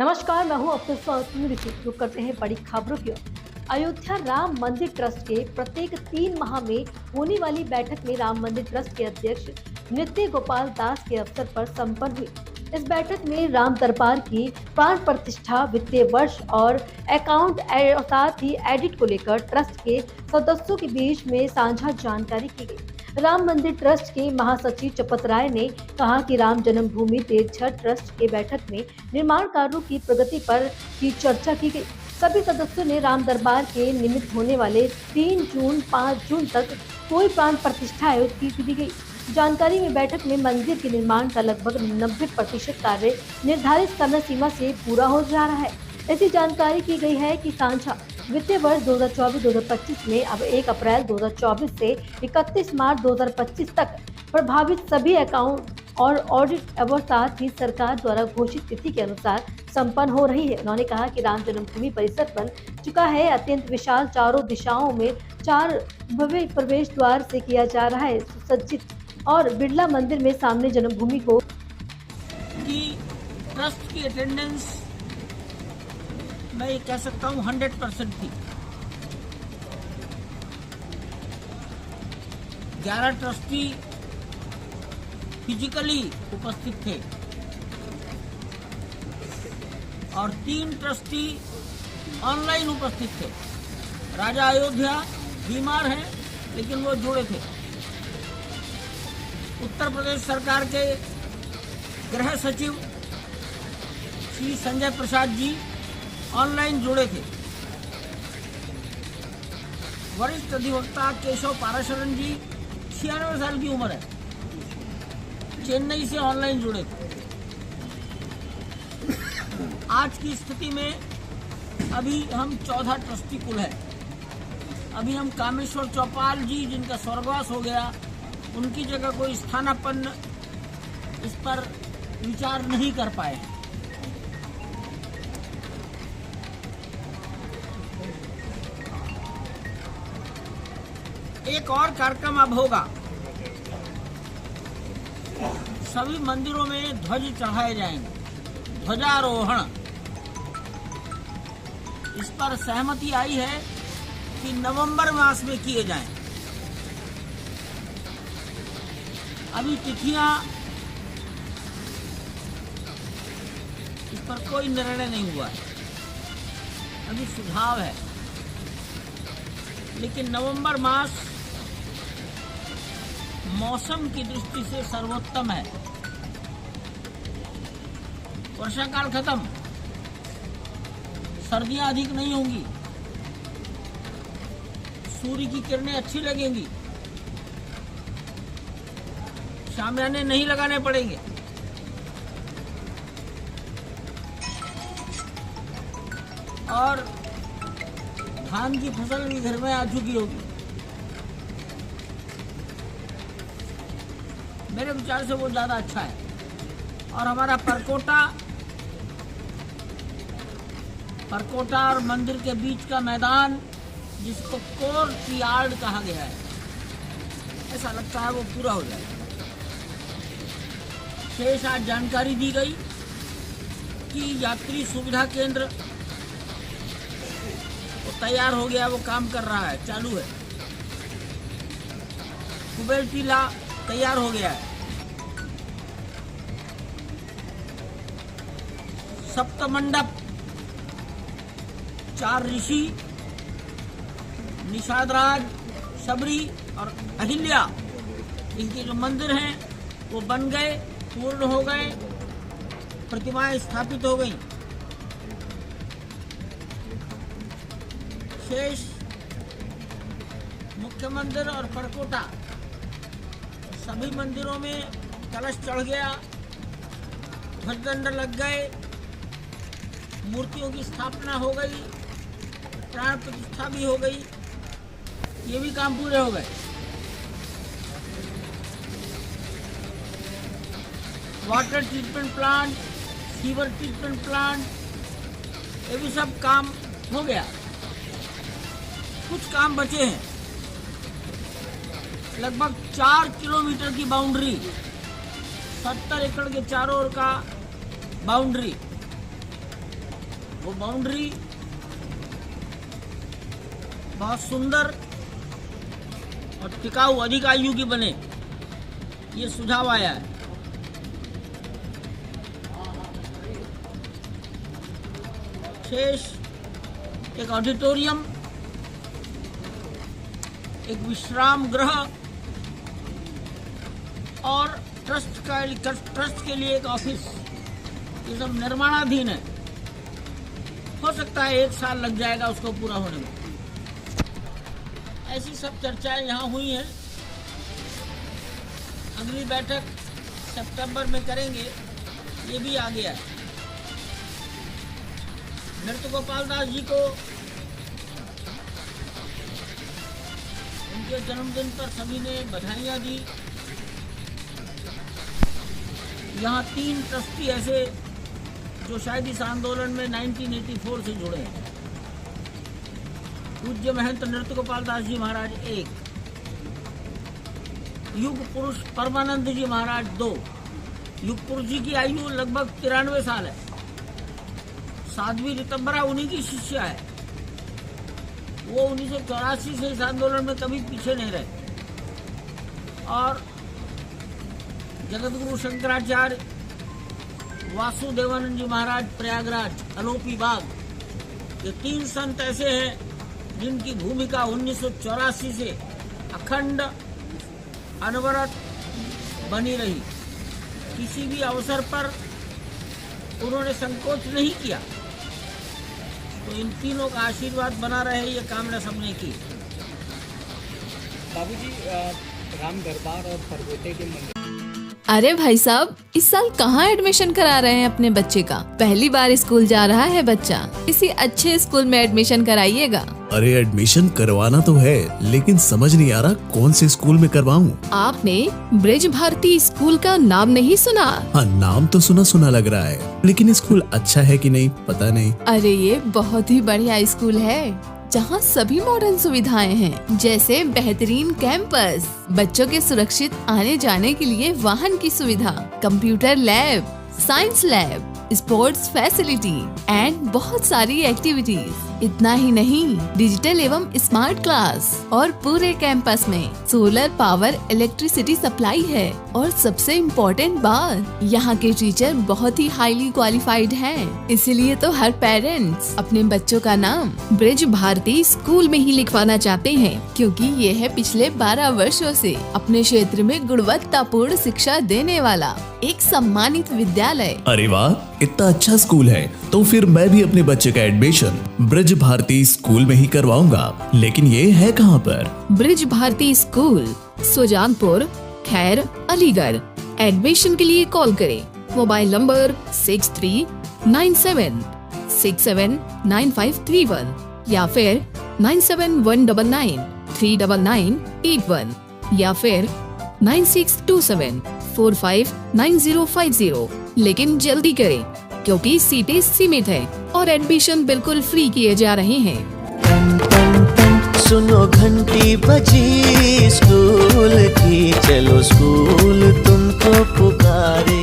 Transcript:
नमस्कार, मैं हूं अब्दुल रुक करते हैं बड़ी खबरों की ओर। अयोध्या राम मंदिर ट्रस्ट के प्रत्येक 3 माह में होने वाली बैठक में राम मंदिर ट्रस्ट के अध्यक्ष नृत्य गोपाल दास के अवसर पर संपन्न हुई। इस बैठक में राम दरबार की प्राण प्रतिष्ठा, वित्तीय वर्ष और अकाउंट साथ ही एडिट को लेकर ट्रस्ट के सदस्यों के बीच में साझा जानकारी की गई। राम मंदिर ट्रस्ट के महासचिव चपत राय ने कहा कि राम जन्मभूमि तीर्थ ट्रस्ट के बैठक में निर्माण कार्यों की प्रगति पर की चर्चा की गई। सभी सदस्यों ने राम दरबार के निमित्त होने वाले 3 जून 5 जून तक कोई प्राण प्रतिष्ठा आयोजित की गई। जानकारी में बैठक में मंदिर के निर्माण का लगभग 90% कार्य निर्धारित समय सीमा से पूरा हो जा रहा है। ऐसी जानकारी की गई है कि साझा वित्तीय वर्ष 2024-2025 में अब 1 अप्रैल 2024 से 31 मार्च 2025 तक प्रभावित सभी अकाउंट और ऑडिट एवं साथ ही सरकार द्वारा घोषित तिथि के अनुसार संपन्न हो रही है। उन्होंने कहा कि राम जन्मभूमि परिसर बन चुका है, अत्यंत विशाल, चारों दिशाओं में 4 भव्य प्रवेश द्वार से किया जा रहा है सुसज्जित, और बिरला मंदिर में सामने जन्मभूमि को कि ट्रस्ट की अटेंडेंस मैं ये कह सकता हूँ 100% थी। 11 ट्रस्टी फिजिकली उपस्थित थे और 3 ट्रस्टी ऑनलाइन उपस्थित थे। राजा अयोध्या बीमार हैं लेकिन वो जुड़े थे। उत्तर प्रदेश सरकार के गृह सचिव श्री संजय प्रसाद जी ऑनलाइन जुड़े थे। वरिष्ठ अधिवक्ता केशव पाराशरन जी 96 साल की उम्र है, चेन्नई से ऑनलाइन जुड़े थे। आज की स्थिति में अभी हम 14 ट्रस्टी कुल है। अभी हम कामेश्वर चौपाल जी, जिनका स्वर्गवास हो गया, उनकी जगह कोई स्थानापन्न इस पर विचार नहीं कर पाए हैं। एक और कार्यक्रम अब होगा। सभी मंदिरों में ध्वज चढ़ाए जाएंगे, ध्वजारोहण। इस पर सहमति आई है कि नवंबर मास में किए जाएं। अभी तिथियां, इस पर कोई निर्णय नहीं हुआ है, अभी सुझाव है, लेकिन नवंबर मास मौसम की दृष्टि से सर्वोत्तम है। वर्षा काल खत्म, सर्दियां अधिक नहीं होंगी, सूर्य की किरणें अच्छी लगेंगी, शामियाने नहीं लगाने पड़ेंगे। और धान की फसल भी घर में आ चुकी होगी। मेरे विचार से वो ज्यादा अच्छा है। और हमारा परकोटा और मंदिर के बीच का मैदान, जिसको कोर्ट यार्ड कहा गया है, ऐसा लगता है वो पूरा हो जाएगा। शेष आज जानकारी दी गई कि यात्री सुविधा केंद्र वो तैयार हो गया, वो काम कर रहा है, चालू है। कुबेर टीला तैयार हो गया है। सप्तमंडप, 4 ऋषि, निषादराज, शबरी और अहिल्या, इनके जो मंदिर हैं वो बन गए, पूर्ण हो गए, प्रतिमाएं स्थापित हो गई। शेष मुख्य मंदिर और परकोटा, सभी मंदिरों में कलश चढ़ गया, ध्वजदंड लग गए, मूर्तियों की स्थापना हो गई, प्राण प्रतिष्ठा भी हो गई। ये भी काम पूरे हो गए। Water treatment plant, sewer treatment plant, ये भी सब काम हो गया। कुछ काम बचे हैं। लगभग 4 किलोमीटर की बाउंड्री, 70 एकड़ के चारों ओर का बाउंड्री, वो बाउंड्री बहुत सुंदर और टिकाऊ अधिक आयु की बने, ये सुझाव आया है। शेष एक ऑडिटोरियम, एक विश्राम गृह और ट्रस्ट के लिए एक ऑफिस, ये सब निर्माणाधीन है। हो सकता है 1 साल लग जाएगा उसको पूरा होने में। ऐसी सब चर्चाएं यहाँ हुई हैं। अगली बैठक सितंबर में करेंगे, ये भी आ गया है। नृत्य गोपाल दास जी को उनके जन्मदिन पर सभी ने बधाइयाँ दी। यहाँ 3 ट्रस्टी ऐसे जो शायद इस आंदोलन में 1984 से जुड़े हैं। पूज्य महंत नृत्य गोपाल दास जी महाराज 1, युग पुरुष परमानंद जी महाराज 2। युग पुरुष जी की आयु लगभग 93 साल है। साध्वी ऋतंबरा उन्हीं की शिष्या है। वो 1984 से इस आंदोलन में कभी पीछे नहीं रहे। और जगतगुरु शंकराचार्य वासुदेवानंद जी महाराज प्रयागराज अलोपी बाग, ये 3 संत ऐसे हैं जिनकी भूमिका 1984 से अखंड अनवरत बनी रही। किसी भी अवसर पर उन्होंने संकोच नहीं किया। तो इन तीनों का आशीर्वाद बना रहे, ये कामना सबने की। बाबूजी, राम दरबार और परगोटे के मंदिर। अरे भाई साहब, इस साल कहाँ एडमिशन करा रहे हैं अपने बच्चे का? पहली बार स्कूल जा रहा है बच्चा, किसी अच्छे स्कूल में एडमिशन कराइएगा। अरे एडमिशन करवाना तो है, लेकिन समझ नहीं आ रहा कौन से स्कूल में करवाऊं। आपने ब्रिज भारती स्कूल का नाम नहीं सुना? हाँ, नाम तो सुना सुना लग रहा है, लेकिन स्कूल अच्छा है कि नहीं पता नहीं। अरे ये बहुत ही बढ़िया स्कूल है, जहाँ सभी मॉडर्न सुविधाएं हैं, जैसे बेहतरीन कैंपस, बच्चों के सुरक्षित आने जाने के लिए वाहन की सुविधा, computer lab, science lab, sports facility and बहुत सारी एक्टिविटीज। इतना ही नहीं, डिजिटल एवं स्मार्ट क्लास और पूरे कैंपस में सोलर पावर इलेक्ट्रिसिटी सप्लाई है। और सबसे इम्पोर्टेंट बात, यहाँ के टीचर बहुत ही हाईली क्वालिफाइड हैं। इसीलिए तो हर पेरेंट्स अपने बच्चों का नाम ब्रिज भारती स्कूल में ही लिखवाना चाहते हैं, क्योंकि ये है पिछले 12 वर्षों से अपने क्षेत्र में गुणवत्तापूर्ण शिक्षा देने वाला एक सम्मानित विद्यालय। अरे वाह, इतना अच्छा स्कूल है तो फिर मैं भी अपने बच्चे का एडमिशन ब्रिज भारती स्कूल में ही करवाऊंगा। लेकिन ये है कहाँ पर? ब्रिज भारती स्कूल, सुजानपुर, खैर, अलीगढ़। एडमिशन के लिए कॉल करें। मोबाइल नंबर 6397679531 या फिर 9719939981 या फिर 9627459050। लेकिन जल्दी करें, क्योंकि सीटें सीमित है और एडमिशन बिल्कुल फ्री किए जा रहे हैं। टन टन टन सुनो घंटी बजी स्कूल की, चलो स्कूल तुमको पुकारे।